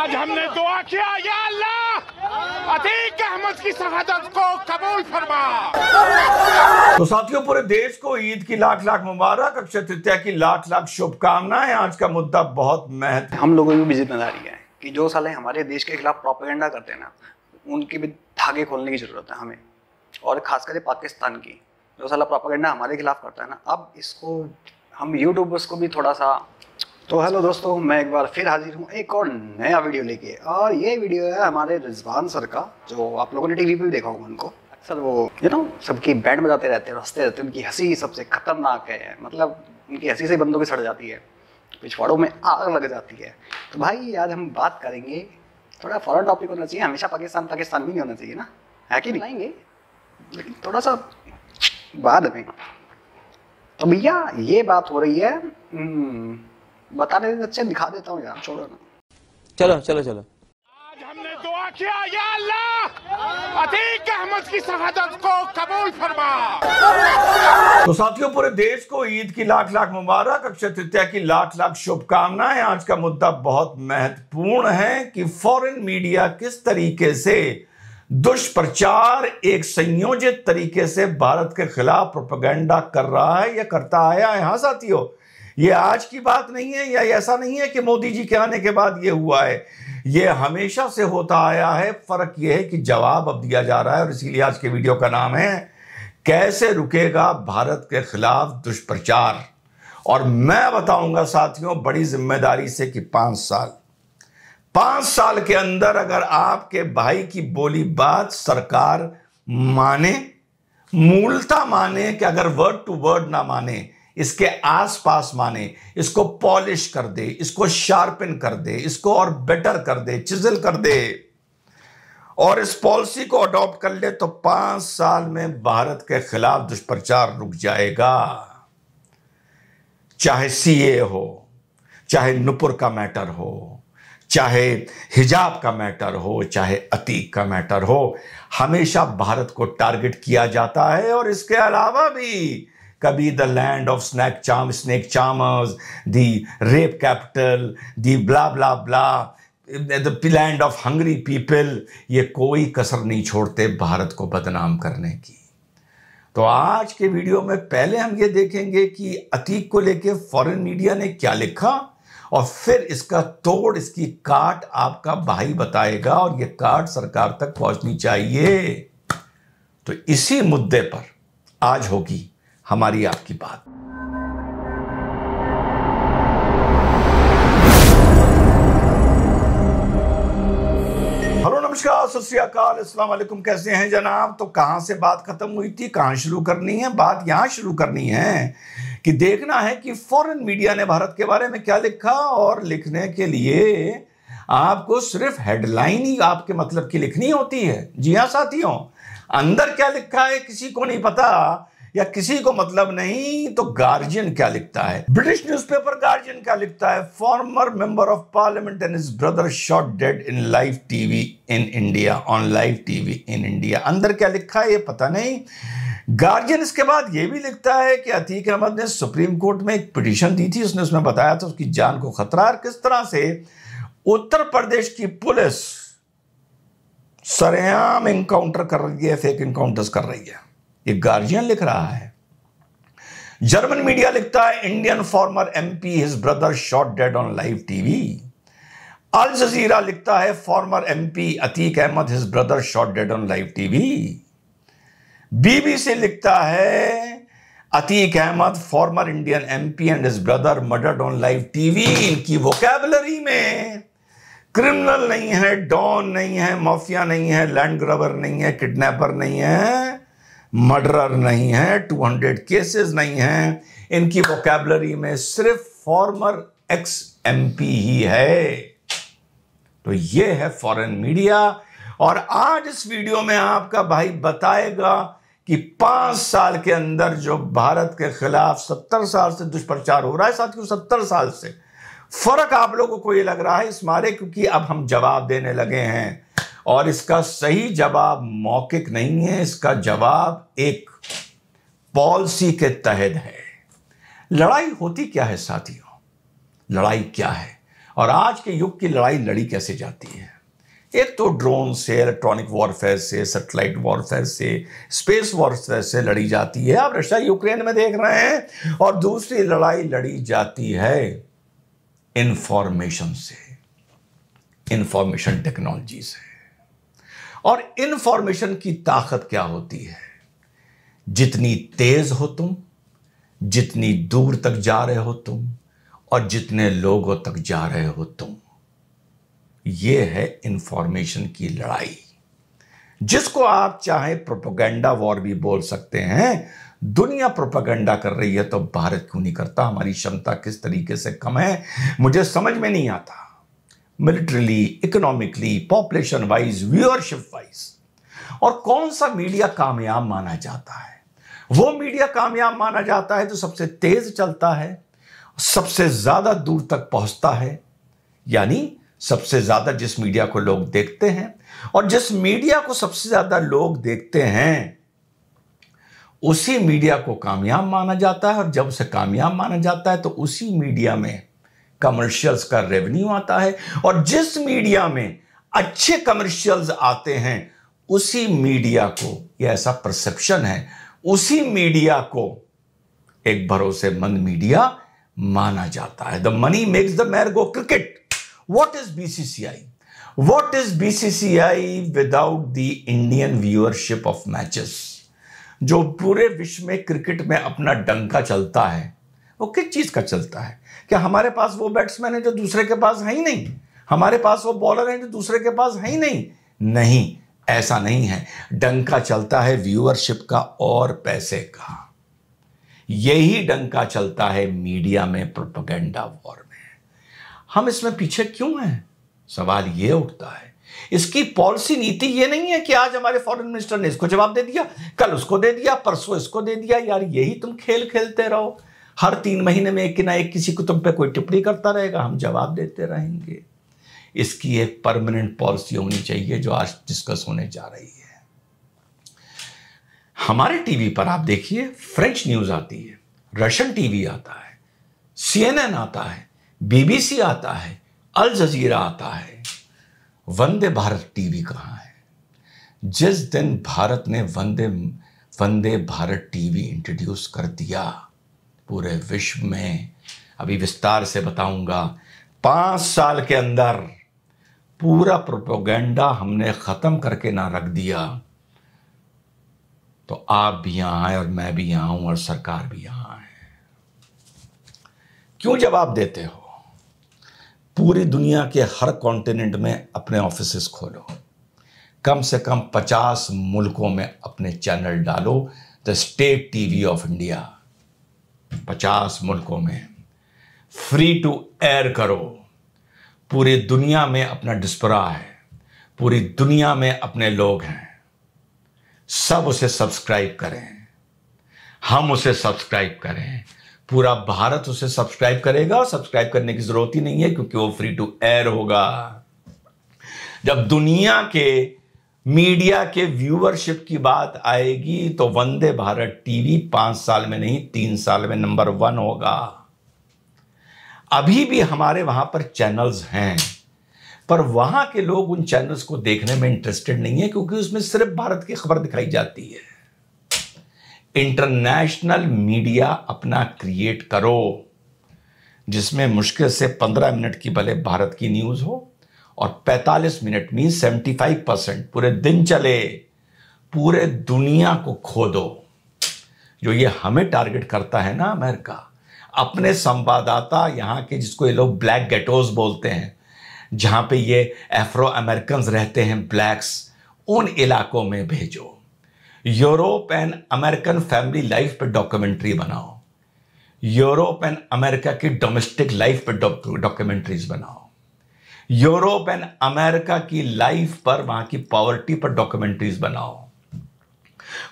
आज हमने दुआ किया, या अल्लाह अतीक अहमद की शहादत को कबूल फरमा। तो साथियों, पूरे देश को ईद की लाख लाख मुबारक, अक्षय तृतीया की लाख लाख शुभकामनाएं। आज का मुद्दा बहुत महत्व, हम लोगों की भी जिम्मेदारी है कि जो साले हमारे देश के खिलाफ प्रोपेगेंडा करते हैं ना, उनके भी धागे खोलने की जरूरत है हमें, और खासकर पाकिस्तान की जो साला प्रोपेगेंडा हमारे खिलाफ करता है ना, अब इसको हम यूट्यूबर्स को भी थोड़ा सा। तो हेलो दोस्तों, मैं एक बार फिर हाजिर हूँ एक और नया वीडियो लेके, और ये वीडियो है हमारे रिजवान सर का, जो आप लोगों ने टीवी पे भी देखा होगा उनको। अक्सर वो सबकी बैंड बजाते रहते हैं, हंसते रहते हैं, उनकी हंसी सबसे खतरनाक है, मतलब उनकी हंसी से बंदों की सड़ जाती है, पिछवाड़ों में आग लग जाती है। तो भाई आज हम बात करेंगे, थोड़ा फॉरेन टॉपिक होना चाहिए, हमेशा पाकिस्तान पाकिस्तान भी नहीं होना चाहिए ना, है कि नहीं, लेकिन थोड़ा सा बाद में। तो भैया ये बात हो रही है, बताने से अच्छे दिखा देता हूँ यार, छोड़ो ना। चलो चलो चलो। आज हमने दुआ किया, या अल्लाह अतीक अहमद की शहादत को कबूल फरमा। तो साथियों, पूरे देश को ईद की लाख लाख मुबारक, अक्षय तृतीया की लाख लाख शुभकामनाएं। आज का मुद्दा बहुत महत्वपूर्ण है कि फॉरेन मीडिया किस तरीके से दुष्प्रचार, एक संयोजित तरीके से भारत के खिलाफ प्रोपेगेंडा कर रहा है या करता आया है। हाँ साथियों, ये आज की बात नहीं है, या ऐसा नहीं है कि मोदी जी के आने के बाद ये हुआ है, ये हमेशा से होता आया है। फर्क ये है कि जवाब अब दिया जा रहा है, और इसीलिए आज के वीडियो का नाम है कैसे रुकेगा भारत के खिलाफ दुष्प्रचार। और मैं बताऊंगा साथियों बड़ी जिम्मेदारी से कि 5 साल के अंदर अगर आपके भाई की बोली बात सरकार माने, मूलता माने, कि अगर वर्ड टू वर्ड ना माने, इसके आसपास माने, इसको पॉलिश कर दे, इसको शार्पन कर दे, इसको और बेटर कर दे, चिजल कर दे, और इस पॉलिसी को अडॉप्ट कर ले, तो 5 साल में भारत के खिलाफ दुष्प्रचार रुक जाएगा। चाहे सीए हो, चाहे नुपुर का मैटर हो, चाहे हिजाब का मैटर हो, चाहे अतीक का मैटर हो, हमेशा भारत को टारगेट किया जाता है। और इसके अलावा भी कभी the land of snake charmers, the rape capital, the blah blah blah, the land of hungry people, ये कोई कसर नहीं छोड़ते भारत को बदनाम करने की। तो आज के वीडियो में पहले हम ये देखेंगे कि अतीक को लेके फॉरेन मीडिया ने क्या लिखा, और फिर इसका तोड़, इसकी काट आपका भाई बताएगा, और ये काट सरकार तक पहुंचनी चाहिए। तो इसी मुद्दे पर आज होगी हमारी आपकी बात। हेलो, नमस्कार, सत श्री अकाल, अस्सलाम वालेकुम, कैसे हैं जनाब। तो कहां से बात खत्म हुई थी, कहां शुरू करनी है बात? यहां शुरू करनी है कि देखना है कि फॉरेन मीडिया ने भारत के बारे में क्या लिखा, और लिखने के लिए आपको सिर्फ हेडलाइन ही आपके मतलब की लिखनी होती है। जी हाँ साथियों, अंदर क्या लिखा है किसी को नहीं पता, या किसी को मतलब नहीं। तो गार्जियन क्या लिखता है, ब्रिटिश न्यूज़पेपर गार्जियन क्या लिखता है, farmer member of parliament and his brother shot dead in live TV in India, on live TV in India. अंदर क्या लिखा है ये पता नहीं। गार्जियन इसके बाद ये भी लिखता है कि अतीक अहमद ने सुप्रीम कोर्ट में एक पिटीशन दी थी, उसने उसमें बताया था उसकी जान को खतरा है, किस तरह से उत्तर प्रदेश की पुलिस सरेआम इनकाउंटर कर रही है, फेक इनकाउंटर्स कर रही है। ये गार्जियन लिख रहा है। जर्मन मीडिया लिखता है Indian former MP his brother shot dead on live TV. Al Jazeera लिखता है former MP Atiq Ahmed his brother shot dead on live TV. BBC लिखता है Atiq Ahmed former Indian MP and his brother murdered on live TV. इनकी vocabulary में criminal नहीं है, don नहीं है, माफिया नहीं है, लैंड ग्रबर नहीं है, किडनैपर नहीं है, मर्डरर नहीं है, 200 केसेस नहीं है। इनकी वोकैबुलरी में सिर्फ फॉर्मर एक्स एमपी ही है। तो ये है फॉरेन मीडिया, और आज इस वीडियो में आपका भाई बताएगा कि 5 साल के अंदर जो भारत के खिलाफ 70 साल से दुष्प्रचार हो रहा है साथियों, 70 साल से। फर्क आप लोगों को ये लग रहा है इस मारे क्योंकि अब हम जवाब देने लगे हैं, और इसका सही जवाब मौखिक नहीं है, इसका जवाब एक पॉलिसी के तहत है। लड़ाई होती क्या है साथियों, लड़ाई क्या है? और आज के युग की लड़ाई लड़ी कैसे जाती है? एक तो ड्रोन से, इलेक्ट्रॉनिक वॉरफेयर से, सैटेलाइट वॉरफेयर से, स्पेस वॉरफेयर से लड़ी जाती है, आप रशिया यूक्रेन में देख रहे हैं। और दूसरी लड़ाई लड़ी जाती है इंफॉर्मेशन से, इंफॉर्मेशन टेक्नोलॉजी से। और इंफॉर्मेशन की ताकत क्या होती है? जितनी तेज हो तुम, जितनी दूर तक जा रहे हो तुम, और जितने लोगों तक जा रहे हो तुम, यह है इंफॉर्मेशन की लड़ाई, जिसको आप चाहे प्रोपेगेंडा वॉर भी बोल सकते हैं। दुनिया प्रोपेगेंडा कर रही है तो भारत क्यों नहीं करता? हमारी क्षमता किस तरीके से कम है मुझे समझ में नहीं आता। Militarily, economically, population wise, viewership wise. और कौन सा मीडिया कामयाब माना जाता है? वो मीडिया कामयाब माना जाता है जो सबसे तेज चलता है, सबसे ज्यादा दूर तक पहुंचता है, यानी सबसे ज्यादा जिस मीडिया को लोग देखते हैं। और जिस मीडिया को सबसे ज्यादा लोग देखते हैं उसी मीडिया को कामयाब माना जाता है। और जब उसे कामयाब माना जाता है तो उसी मीडिया में कमर्शियल्स का रेवेन्यू आता है। और जिस मीडिया में अच्छे कमर्शियल्स आते हैं उसी मीडिया को, यह ऐसा परसेप्शन है, उसी मीडिया को एक भरोसेमंद मीडिया माना जाता है। The money makes the mare go cricket. What is BCCI? What is BCCI without the Indian viewership of matches? जो पूरे विश्व में क्रिकेट में अपना डंका चलता है वो किस चीज का चलता है? क्या हमारे पास वो बैट्समैन है जो दूसरे के पास है ही नहीं? हमारे पास वो बॉलर है जो दूसरे के पास है ही नहीं? नहीं, ऐसा नहीं है। डंका चलता है व्यूअरशिप का और पैसे का। यही डंका चलता है मीडिया में, प्रोपेगेंडा वॉर में। हम इसमें पीछे क्यों हैं? सवाल यह उठता है। इसकी पॉलिसी नीति यह नहीं है कि आज हमारे फॉरेन मिनिस्टर ने इसको जवाब दे दिया, कल उसको दे दिया, परसों इसको दे दिया। यार यही तुम खेल खेलते रहो। हर 3 महीने में एक ना एक किसी को तुम पे कोई टिप्पणी करता रहेगा, हम जवाब देते रहेंगे। इसकी एक परमानेंट पॉलिसी होनी चाहिए जो आज डिस्कस होने जा रही है। हमारे टीवी पर आप देखिए फ्रेंच न्यूज आती है, रशियन टीवी आता है, CNN आता है, BBC आता है, अल जजीरा आता है। वंदे भारत टीवी कहां है? जिस दिन भारत ने वंदे भारत टीवी इंट्रोड्यूस कर दिया पूरे विश्व में, अभी विस्तार से बताऊंगा, 5 साल के अंदर पूरा प्रोपेगेंडा हमने खत्म करके ना रख दिया तो आप भी यहां आए और मैं भी यहां हूं और सरकार भी यहां है। क्यों जवाब देते हो? पूरी दुनिया के हर कॉन्टिनेंट में अपने ऑफिसेस खोलो, कम से कम 50 मुल्कों में अपने चैनल डालो। The state TV off India 50 मुल्कों में फ्री टू एयर करो। पूरी दुनिया में अपना डिस्परा है, पूरी दुनिया में अपने लोग हैं, सब उसे सब्सक्राइब करें, हम उसे सब्सक्राइब करें, पूरा भारत उसे सब्सक्राइब करेगा। और सब्सक्राइब करने की जरूरत ही नहीं है क्योंकि वो फ्री टू एयर होगा। जब दुनिया के मीडिया के व्यूअरशिप की बात आएगी तो वंदे भारत टीवी 5 साल में नहीं 3 साल में नंबर 1 होगा। अभी भी हमारे वहां पर चैनल्स हैं पर वहां के लोग उन चैनल्स को देखने में इंटरेस्टेड नहीं है क्योंकि उसमें सिर्फ भारत की खबर दिखाई जाती है। इंटरनेशनल मीडिया अपना क्रिएट करो जिसमें मुश्किल से 15 मिनट की भले भारत की न्यूज हो और 45 मिनट मीन 75% पूरे दिन चले, पूरे दुनिया को खोदो। जो ये हमें टारगेट करता है ना अमेरिका, अपने संवाददाता यहाँ के, जिसको ये लोग ब्लैक गेटोज बोलते हैं, जहां पे ये अफ्रो अमेरिकन रहते हैं, ब्लैक्स, उन इलाकों में भेजो। Europe and American family life पे डॉक्यूमेंट्री बनाओ, यूरोप एंड अमेरिका की डोमेस्टिक लाइफ पे डॉक्यूमेंट्रीज बनाओ, यूरोप एंड अमेरिका की लाइफ पर, वहां की पॉवर्टी पर डॉक्यूमेंट्रीज बनाओ,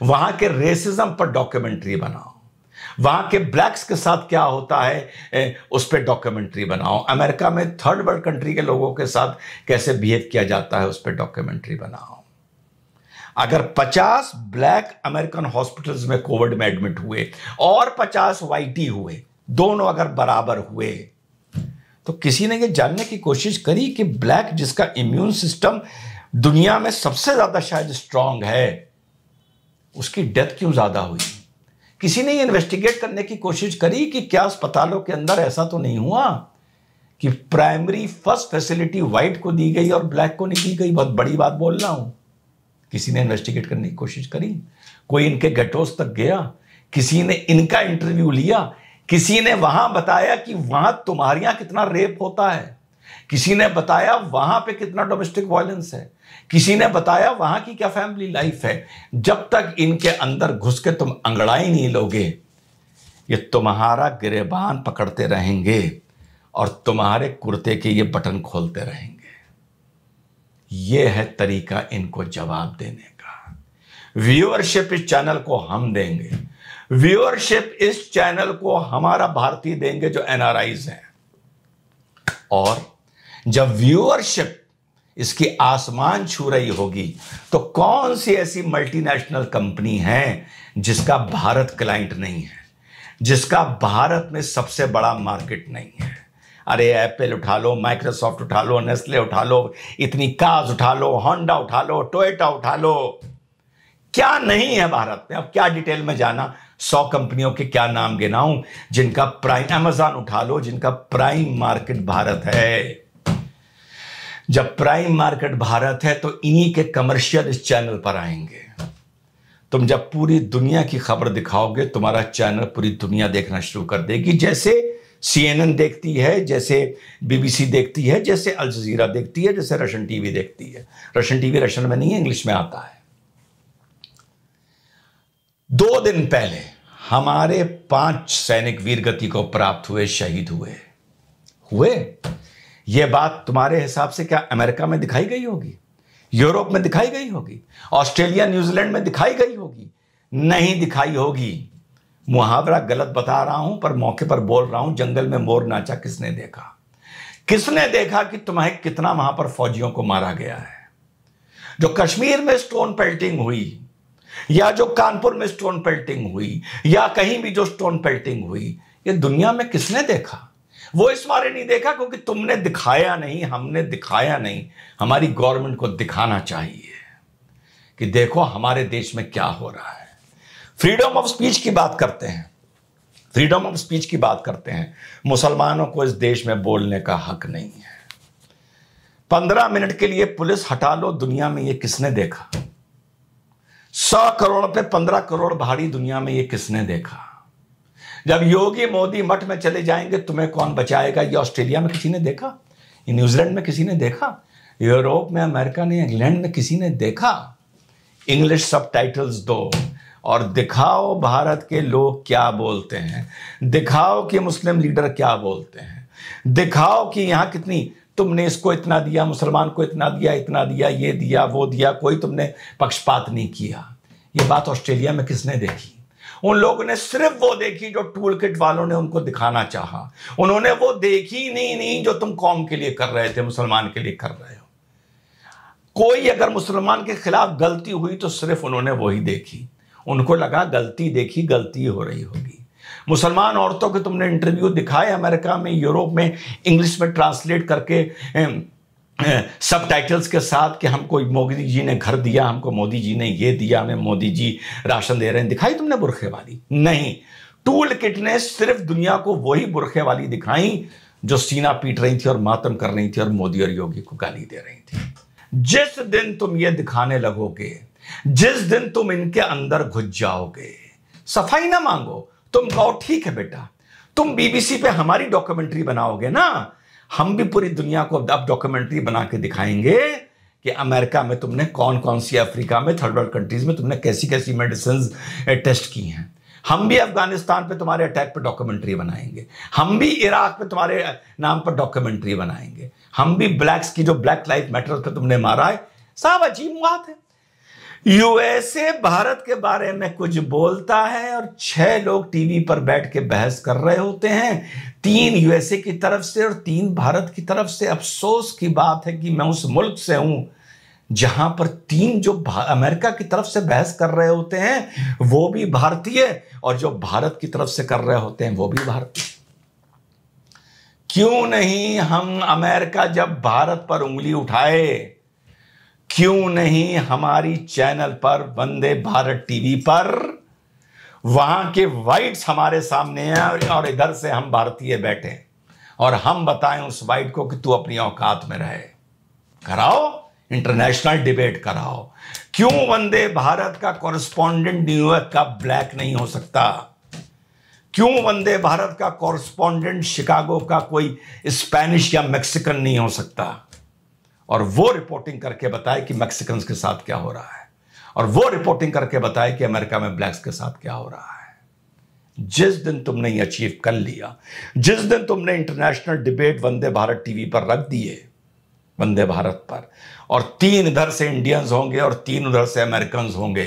वहां के रेसिज्म पर डॉक्यूमेंट्री बनाओ, वहां के ब्लैक्स के साथ क्या होता है उस पर डॉक्यूमेंट्री बनाओ, अमेरिका में थर्ड वर्ल्ड कंट्री के लोगों के साथ कैसे बिहेव किया जाता है उस पर डॉक्यूमेंट्री बनाओ। अगर 50 ब्लैक अमेरिकन हॉस्पिटल्स में कोविड में एडमिट हुए और 50 वाइटी हुए, दोनों अगर बराबर हुए तो किसी ने ये जानने की कोशिश करी कि ब्लैक, जिसका इम्यून सिस्टम दुनिया में सबसे ज्यादा शायद स्ट्रांग है, उसकी डेथ क्यों ज्यादा हुई? किसी ने ये इन्वेस्टिगेट करने की कोशिश करी कि क्या अस्पतालों के अंदर ऐसा तो नहीं हुआ कि प्राइमरी फर्स्ट फैसिलिटी व्हाइट को दी गई और ब्लैक को नहीं दी गई? बहुत बड़ी बात बोल रहा हूं। किसी ने इन्वेस्टिगेट करने की कोशिश करी? कोई इनके गेटोस तक गया? किसी ने इनका इंटरव्यू लिया? किसी ने वहां बताया कि वहां तुम्हारे यहां कितना रेप होता है? किसी ने बताया वहां पे कितना डोमेस्टिक वायलेंस है? किसी ने बताया वहां की क्या फैमिली लाइफ है? जब तक इनके अंदर घुस के तुम अंगड़ाई नहीं लोगे, ये तुम्हारा गिरेबान पकड़ते रहेंगे और तुम्हारे कुर्ते के ये बटन खोलते रहेंगे। ये है तरीका इनको जवाब देने का। व्यूअरशिप इस चैनल को हम देंगे, व्यूअरशिप इस चैनल को हमारा भारतीय देंगे जो एनआरआईज हैं। और जब व्यूअरशिप इसकी आसमान छू रही होगी तो कौन सी ऐसी मल्टीनेशनल कंपनी है जिसका भारत क्लाइंट नहीं है, जिसका भारत में सबसे बड़ा मार्केट नहीं है? अरे एप्पल उठा लो, माइक्रोसॉफ्ट उठा लो, नेस्ले उठा लो, इतनी कार्स उठा लो, होंडा उठा लो, टोयोटा उठा लो, क्या नहीं है भारत में? अब क्या डिटेल में जाना, 100 कंपनियों के क्या नाम गिनाऊं जिनका प्राइम, अमेज़न उठा लो, जिनका प्राइम मार्केट भारत है। जब प्राइम मार्केट भारत है तो इन्हीं के कमर्शियल इस चैनल पर आएंगे। तुम जब पूरी दुनिया की खबर दिखाओगे, तुम्हारा चैनल पूरी दुनिया देखना शुरू कर देगी। जैसे CNN देखती है, जैसे BBC देखती है, जैसे अल जजीरा देखती है, जैसे रशियन टीवी देखती है। रशियन टीवी रशियन में नहीं है, इंग्लिश में आता है। 2 दिन पहले हमारे 5 सैनिक वीरगति को प्राप्त हुए, शहीद हुए। यह बात तुम्हारे हिसाब से क्या अमेरिका में दिखाई गई होगी, यूरोप में दिखाई गई होगी, ऑस्ट्रेलिया न्यूजीलैंड में दिखाई गई होगी? नहीं दिखाई होगी। मुहावरा गलत बता रहा हूं पर मौके पर बोल रहा हूं। जंगल में मोर नाचा किसने देखा? किसने देखा कि तुम्हें कितना वहां पर फौजियों को मारा गया है? जो कश्मीर में स्टोन पेल्टिंग हुई, या जो कानपुर में स्टोन पेल्टिंग हुई, या कहीं भी जो स्टोन पेल्टिंग हुई, ये दुनिया में किसने देखा? वो इस बारे नहीं देखा क्योंकि तुमने दिखाया नहीं, हमने दिखाया नहीं। हमारी गवर्नमेंट को दिखाना चाहिए कि देखो हमारे देश में क्या हो रहा है। फ्रीडम ऑफ स्पीच की बात करते हैं, फ्रीडम ऑफ स्पीच की बात करते हैं। मुसलमानों को इस देश में बोलने का हक नहीं है। 15 मिनट के लिए पुलिस हटा लो, दुनिया में ये किसने देखा? 100 करोड़ पे 15 करोड़ भारी दुनिया में ये किसने देखा? जब योगी मोदी मठ में चले जाएंगे तुम्हें कौन बचाएगा? ये ऑस्ट्रेलिया में किसी ने देखा? ये न्यूजीलैंड में किसी ने देखा? यूरोप में, अमेरिका ने, इंग्लैंड में किसी ने देखा? इंग्लिश सबटाइटल्स दो और दिखाओ भारत के लोग क्या बोलते हैं, दिखाओ कि मुस्लिम लीडर क्या बोलते हैं, दिखाओ कि यहां कितनी तुमने इसको इतना दिया, मुसलमान को इतना दिया, इतना दिया, ये दिया, वो दिया, कोई तुमने पक्षपात नहीं किया। ये बात ऑस्ट्रेलिया में किसने देखी? उन लोगों ने सिर्फ वो देखी जो टूल किट वालों ने उनको दिखाना चाहा। उन्होंने वो देखी नहीं जो तुम कौम के लिए कर रहे थे, मुसलमान के लिए कर रहे हो। कोई अगर मुसलमान के खिलाफ गलती हुई तो सिर्फ उन्होंने वही देखी। उनको लगा गलती देखी, गलती हो रही होगी। मुसलमान औरतों के तुमने इंटरव्यू दिखाए अमेरिका में, यूरोप में, इंग्लिश में ट्रांसलेट करके सबटाइटल्स के साथ कि हमको मोदी जी ने घर दिया, हमको मोदी जी ने ये दिया, हमें मोदी जी राशन दे रहे हैं, दिखाई तुमने बुरखे वाली? नहीं। टूल किट ने सिर्फ दुनिया को वही बुरखे वाली दिखाई जो सीना पीट रही थी और मातम कर रही थी और मोदी और योगी को गाली दे रही थी। जिस दिन तुम ये दिखाने लगोगे, जिस दिन तुम इनके अंदर घुस जाओगे, सफाई ना मांगो, तुम कहो ठीक है बेटा, तुम बीबीसी पे हमारी डॉक्यूमेंट्री बनाओगे ना, हम भी पूरी दुनिया को अब डॉक्यूमेंट्री बना के दिखाएंगे कि अमेरिका में तुमने कौन कौन सी, अफ्रीका में, थर्ड वर्ल्ड कंट्रीज में तुमने कैसी कैसी मेडिसिन टेस्ट की हैं। हम भी अफगानिस्तान पे तुम्हारे अटैक पे डॉक्यूमेंट्री बनाएंगे, हम भी इराक पे तुम्हारे नाम पर डॉक्यूमेंट्री बनाएंगे, हम भी ब्लैक्स की जो ब्लैक लाइफ मैटर पे तुमने मारा है। साहब अजीब बात है, यूएसए भारत के बारे में कुछ बोलता है और 6 लोग टीवी पर बैठ के बहस कर रहे होते हैं, 3 यूएसए की तरफ से और 3 भारत की तरफ से। अफसोस की बात है कि मैं उस मुल्क से हूं जहां पर 3 जो अमेरिका की तरफ से बहस कर रहे होते हैं वो भी भारतीय, और जो भारत की तरफ से कर रहे होते हैं वो भी भारतीय। क्यों नहीं हम अमेरिका जब भारत पर उंगली उठाए, क्यों नहीं हमारी चैनल पर वंदे भारत टीवी पर वहां के वाइट्स हमारे सामने हैं और इधर से हम भारतीय बैठे और हम बताएं उस वाइट को कि तू अपनी औकात में रहे। कराओ, इंटरनेशनल डिबेट कराओ। क्यों वंदे भारत का कॉरेस्पॉन्डेंट न्यूयॉर्क का ब्लैक नहीं हो सकता? क्यों वंदे भारत का कॉरेस्पॉन्डेंट शिकागो का कोई स्पेनिश या मैक्सिकन नहीं हो सकता? और वो रिपोर्टिंग करके बताए कि मैक्सिकन्स के साथ क्या हो रहा है, और वो रिपोर्टिंग करके बताए कि अमेरिका में ब्लैक्स के साथ क्या हो रहा है। जिस दिन तुमने ये अचीव कर लिया, जिस दिन तुमने international debate Vande Bharat TV पर रख दिए, वंदे भारत पर, और 3 इधर से इंडियंस होंगे और 3 उधर से अमेरिकन होंगे,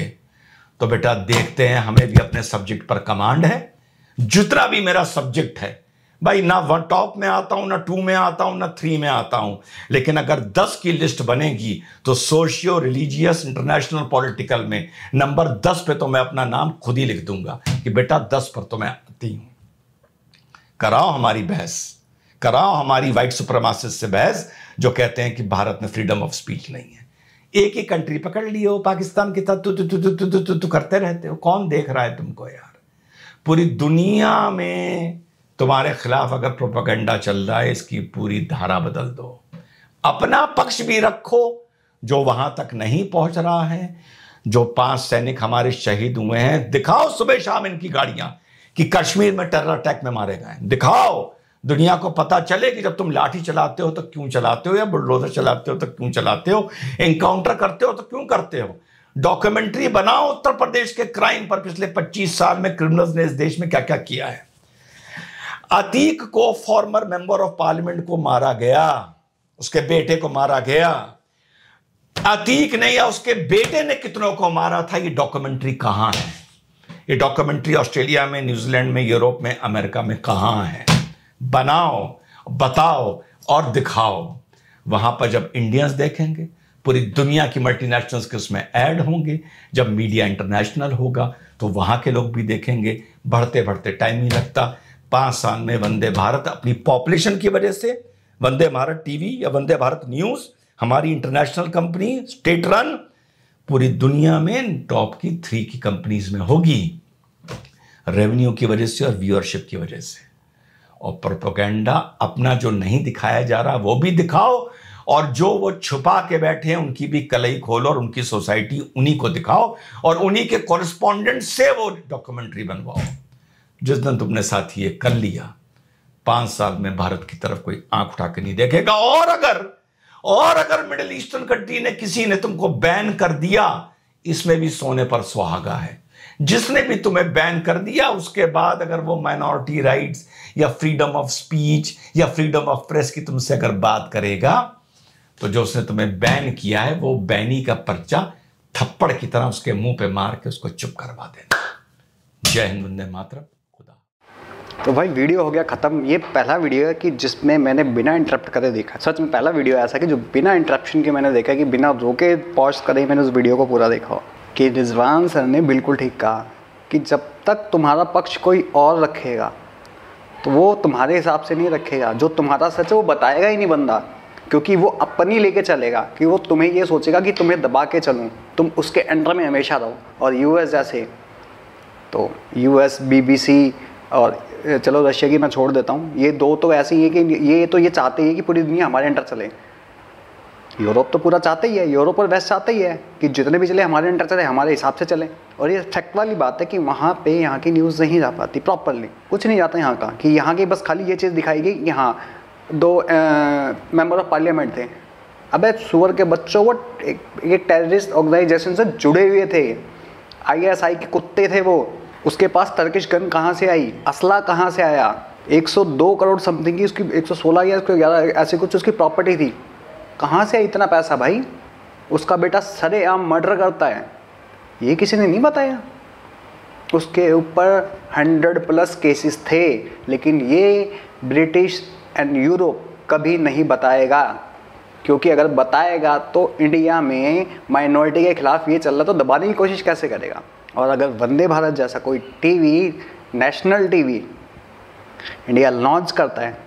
तो बेटा देखते हैं हमें भी अपने सब्जेक्ट पर कमांड है। जितना भी मेरा सब्जेक्ट है भाई, ना 1 टॉप में आता हूं, ना 2 में आता हूं, ना 3 में आता हूं, लेकिन अगर 10 की लिस्ट बनेगी तो सोशियो रिलीजियस इंटरनेशनल पॉलिटिकल में नंबर 10 पे तो मैं अपना नाम खुद ही लिख दूंगा कि बेटा 10 पर तो मैं आती हूं। कराओ हमारी बहस, कराओ हमारी व्हाइट सुप्रीमासिस्ट से बहस जो कहते हैं कि भारत में फ्रीडम ऑफ स्पीच नहीं है। एक ही कंट्री पकड़ लियो पाकिस्तान की तरह तू करते रहते हो। कौन देख रहा है तुमको यार? पूरी दुनिया में तुम्हारे खिलाफ अगर प्रोपेगेंडा चल रहा है, इसकी पूरी धारा बदल दो। अपना पक्ष भी रखो जो वहां तक नहीं पहुंच रहा है। जो 5 सैनिक हमारे शहीद हुए हैं, दिखाओ सुबह शाम इनकी गाड़ियां कि कश्मीर में टेरर अटैक में मारे गए। दिखाओ, दुनिया को पता चले कि जब तुम लाठी चलाते हो तो क्यों चलाते हो, या बुलडोजर चलाते हो तो क्यों चलाते हो, एनकाउंटर करते हो तो क्यों करते हो। डॉक्यूमेंट्री बनाओ उत्तर प्रदेश के क्राइम पर, पिछले 25 साल में क्रिमिनल्स ने इस देश में क्या क्या किया है। अतीक को, फॉर्मर मेंबर ऑफ पार्लियामेंट को मारा गया, उसके बेटे को मारा गया। अतीक ने या उसके बेटे ने कितनों को मारा था, ये डॉक्यूमेंट्री कहां है? ये डॉक्यूमेंट्री ऑस्ट्रेलिया में, न्यूजीलैंड में, यूरोप में, अमेरिका में कहां है? बनाओ, बताओ और दिखाओ। वहां पर जब इंडियंस देखेंगे, पूरी दुनिया की मल्टीनेशनल्स के उसमें ऐड होंगे। जब मीडिया इंटरनेशनल होगा तो वहां के लोग भी देखेंगे। बढ़ते बढ़ते टाइम नहीं लगता। 5 साल में वंदे भारत अपनी पॉपुलेशन की वजह से, वंदे भारत टीवी या वंदे भारत न्यूज, हमारी इंटरनेशनल कंपनी, स्टेट रन, पूरी दुनिया में टॉप की 3 की कंपनीज में होगी, रेवेन्यू की वजह से और व्यूअरशिप की वजह से। और प्रोपेगेंडा अपना जो नहीं दिखाया जा रहा वो भी दिखाओ, और जो वो छुपा के बैठे हैं उनकी भी कलई खोलो और उनकी सोसाइटी उन्हीं को दिखाओ और उन्हीं के कॉरेस्पॉन्डेंट से वो डॉक्यूमेंट्री बनवाओ। जिस दिन तुमने साथी ये कर लिया, 5 साल में भारत की तरफ कोई आंख उठा के नहीं देखेगा। और अगर मिडिल ईस्टर्न कंट्री ने, किसी ने तुमको बैन कर दिया, इसमें भी सोने पर सुहागा है। जिसने भी तुम्हें बैन कर दिया, उसके बाद अगर वो माइनॉरिटी राइट्स या फ्रीडम ऑफ स्पीच या फ्रीडम ऑफ प्रेस की तुमसे अगर बात करेगा, तो जो उसने तुम्हें बैन किया है वो बैनी का पर्चा थप्पड़ की तरह उसके मुंह पे मार के उसको चुप करवा देना। जय हिंद, वंदे मातरम, खुदा। तो भाई वीडियो हो गया ख़त्म। ये पहला वीडियो है कि जिसमें मैंने बिना इंटरप्ट करे देखा। सच में पहला वीडियो ऐसा कि जो बिना इंटरप्शन के मैंने देखा, कि बिना रोके पॉज करे मैंने उस वीडियो को पूरा देखा। कि रिजवान सर ने बिल्कुल ठीक कहा कि जब तक तुम्हारा पक्ष कोई और रखेगा तो वो तुम्हारे हिसाब से नहीं रखेगा। जो तुम्हारा सच है वो बताएगा ही नहीं बंदा, क्योंकि वो अपनी लेके चलेगा कि वो तुम्हें ये सोचेगा कि तुम्हें दबा के चलूँ, तुम उसके अंडर में हमेशा रहो। और यूएस जैसे, तो यूएस, बीबीसी और चलो रशिया की मैं छोड़ देता हूँ, ये 2 तो ऐसे ही है कि ये चाहते हैं कि पूरी दुनिया हमारे अंडर चले। यूरोप तो पूरा चाहते ही है, यूरोप और वेस्ट चाहते ही है कि जितने भी चले हमारे अंडर चले, हमारे हिसाब से चले। और ये फैक्ट वाली बात है कि वहाँ पे यहाँ की न्यूज़ नहीं जा पाती प्रॉपरली, कुछ नहीं जाता यहाँ का। कि यहाँ की बस खाली ये चीज़ दिखाई गई कि हाँ 2 मेंबर ऑफ पार्लियामेंट थे। अबे सुअर के बच्चों, वो एक टेररिस्ट ऑर्गेनाइजेशन से जुड़े हुए थे, ISI के कुत्ते थे वो। उसके पास टर्किश गन कहाँ से आई, असला कहाँ से आया, 102 करोड़ समथिंग की उसकी, 116 या 11 ऐसे कुछ उसकी प्रॉपर्टी थी। कहाँ से इतना पैसा भाई? उसका बेटा सरेआम मर्डर करता है, ये किसी ने नहीं बताया। उसके ऊपर 100+ केसेस थे, लेकिन ये ब्रिटिश एंड यूरोप कभी नहीं बताएगा, क्योंकि अगर बताएगा तो इंडिया में माइनॉरिटी के खिलाफ ये चल रहा तो दबाने की कोशिश कैसे करेगा। और अगर वंदे भारत जैसा कोई TV, national TV India launch करता है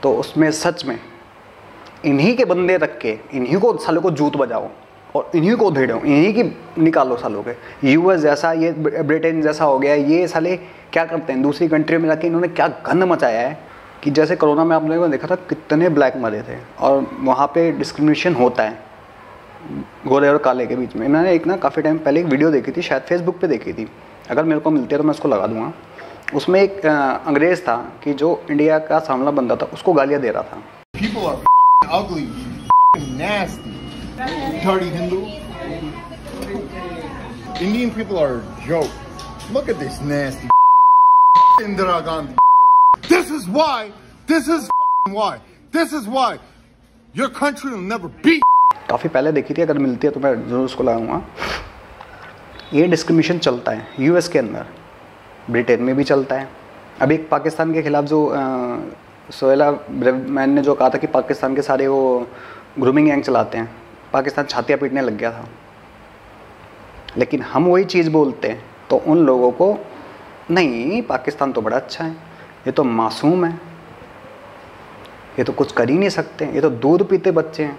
तो उसमें सच में इन्हीं के बंदे रख के इन्हीं को सालों को जूत बजाओ और इन्हीं को उधेड़ो, इन्हीं की निकालो सालों के। यूएस जैसा, ये ब्रिटेन जैसा हो गया, ये साले क्या करते हैं दूसरी कंट्री में जाके, इन्होंने क्या गंद मचाया है कि जैसे कोरोना में आप लोगों ने देखा था कितने ब्लैक मरे थे, और वहाँ पे डिस्क्रिमिनेशन होता है गोरे और काले के बीच में। मैंने एक ना काफ़ी टाइम पहले एक वीडियो देखी थी, शायद फेसबुक पे देखी थी, अगर मेरे को मिलती है तो मैं उसको लगा दूंगा। उसमें एक अंग्रेज़ था कि जो इंडिया का सामना बंदा था उसको गालियाँ दे रहा था। People are fucking ugly, fucking nasty, dirty Hindu. Indian people are a joke. Look at this nasty Indira Gandhi. This is why. This is fucking why. This is why your country will never be. काफ़ी पहले देखी थी, अगर मिलती है तो मैं ज़रूर उसको लगाऊंगा। ये डिस्क्रिमिनेशन चलता है यूएस के अंदर, ब्रिटेन में भी चलता है। अभी एक पाकिस्तान के ख़िलाफ़ जो सोहेला मैन ने जो कहा था कि पाकिस्तान के सारे वो ग्रूमिंग गैंग चलाते हैं, पाकिस्तान छातियाँ पीटने लग गया था। लेकिन हम वही चीज़ बोलते हैं तो उन लोगों को नहीं, पाकिस्तान तो बड़ा अच्छा है, ये तो मासूम है, ये तो कुछ कर ही नहीं सकते, ये तो दूध पीते बच्चे हैं,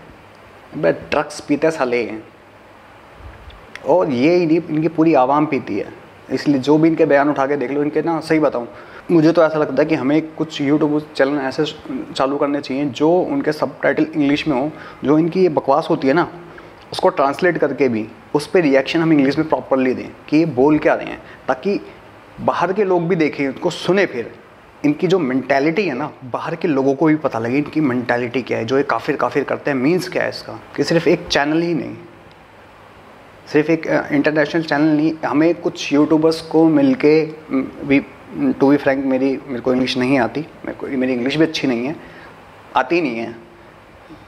ड्रग्स पीते साले हैं, और ये इनकी पूरी आवाम पीती है। इसलिए जो भी इनके बयान उठा के देख लो, इनके ना सही बताऊं, मुझे तो ऐसा लगता है कि हमें कुछ यूट्यूब चैनल ऐसे चालू करने चाहिए जो उनके सबटाइटल इंग्लिश में हो, जो इनकी ये बकवास होती है ना उसको ट्रांसलेट करके भी उस पर रिएक्शन हम इंग्लिश में प्रॉपरली दें कि ये बोल क्या रहे हैं, ताकि बाहर के लोग भी देखें, उनको सुने, फिर इनकी जो मेंटालिटी है ना बाहर के लोगों को भी पता लगे इनकी मेंटालिटी क्या है, जो ये काफिर करते हैं मीन्स क्या है इसका। कि सिर्फ एक चैनल ही नहीं, सिर्फ एक इंटरनेशनल चैनल नहीं, हमें कुछ यूट्यूबर्स को मिलके भी, टू बी फ्रैंक मेरे को इंग्लिश नहीं आती, मेरी इंग्लिश भी अच्छी नहीं है, आती नहीं है,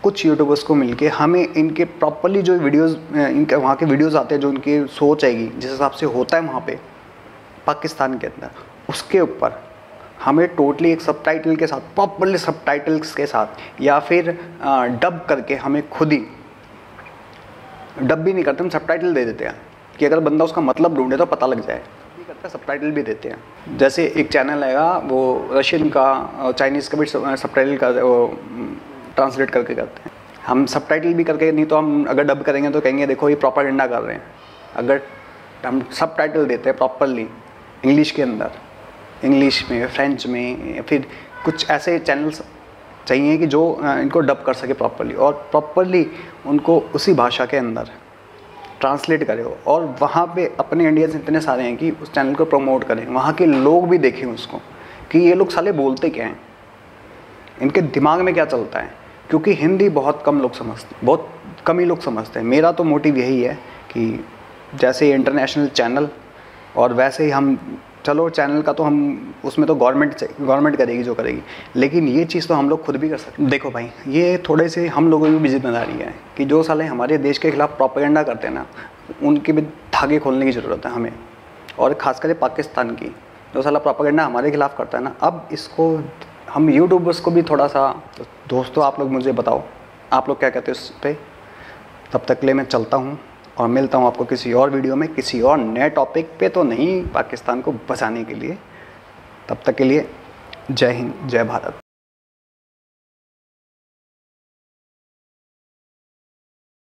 कुछ यूट्यूबर्स को मिलके हमें इनके प्रॉपरली जो वीडियोस, इनके वहाँ के वीडियोस आते हैं, जो उनकी सोच आएगी जिस हिसाब से होता है वहाँ पे पाकिस्तान के अंदर, उसके ऊपर हमें टोटली एक सबटाइटल के साथ, प्रॉपरली सबटाइटल्स के साथ, या फिर डब करके, हमें खुद ही डब भी नहीं करते, हम सबटाइटल दे देते हैं कि अगर बंदा उसका मतलब ढूंढे तो पता लग जाए, भी करते हैं, सबटाइटल भी देते हैं। जैसे एक चैनल आएगा वो रशियन का, चाइनीज़ का भी सबटाइटल का वो ट्रांसलेट करके करते हैं, हम सबटाइटल भी करके, नहीं तो हम अगर डब करेंगे तो कहेंगे देखो ये प्रोपेगेंडा कर रहे हैं। अगर हम सबटाइटल देते हैं प्रॉपरली इंग्लिश के अंदर, इंग्लिश में, फ्रेंच में, फिर कुछ ऐसे चैनल्स चाहिए कि जो इनको डब कर सके प्रॉपरली, और प्रॉपरली उनको उसी भाषा के अंदर ट्रांसलेट करे, और वहाँ पे अपने इंडियंस इतने सारे हैं कि उस चैनल को प्रमोट करें, वहाँ के लोग भी देखें उसको कि ये लोग साले बोलते क्या हैं, इनके दिमाग में क्या चलता है। क्योंकि हिंदी बहुत कम लोग समझते, बहुत कम ही लोग समझते हैं। मेरा तो मोटिव यही है कि जैसे इंटरनेशनल चैनल, और वैसे ही हम, चलो चैनल का तो हम, उसमें तो गवर्नमेंट करेगी जो करेगी, लेकिन ये चीज़ तो हम लोग खुद भी कर सकते हैं। देखो भाई, ये थोड़े से हम लोगों की भी जिम्मेदारी है कि जो साले हमारे देश के खिलाफ प्रोपेगेंडा करते हैं ना, उनके भी धागे खोलने की ज़रूरत है हमें, और ख़ासकर पाकिस्तान की, जो साला प्रोपेगेंडा हमारे खिलाफ करता है ना, अब इसको हम यूट्यूबर्स को भी थोड़ा सा, दोस्तों आप लोग मुझे बताओ आप लोग क्या कहते हो इस पर। तब तक के लिए मैं चलता हूँ और मिलता हूँ आपको किसी और वीडियो में, किसी और नए टॉपिक पे, तो नहीं पाकिस्तान को बचाने के लिए। तब तक के लिए जय हिंद, जय भारत।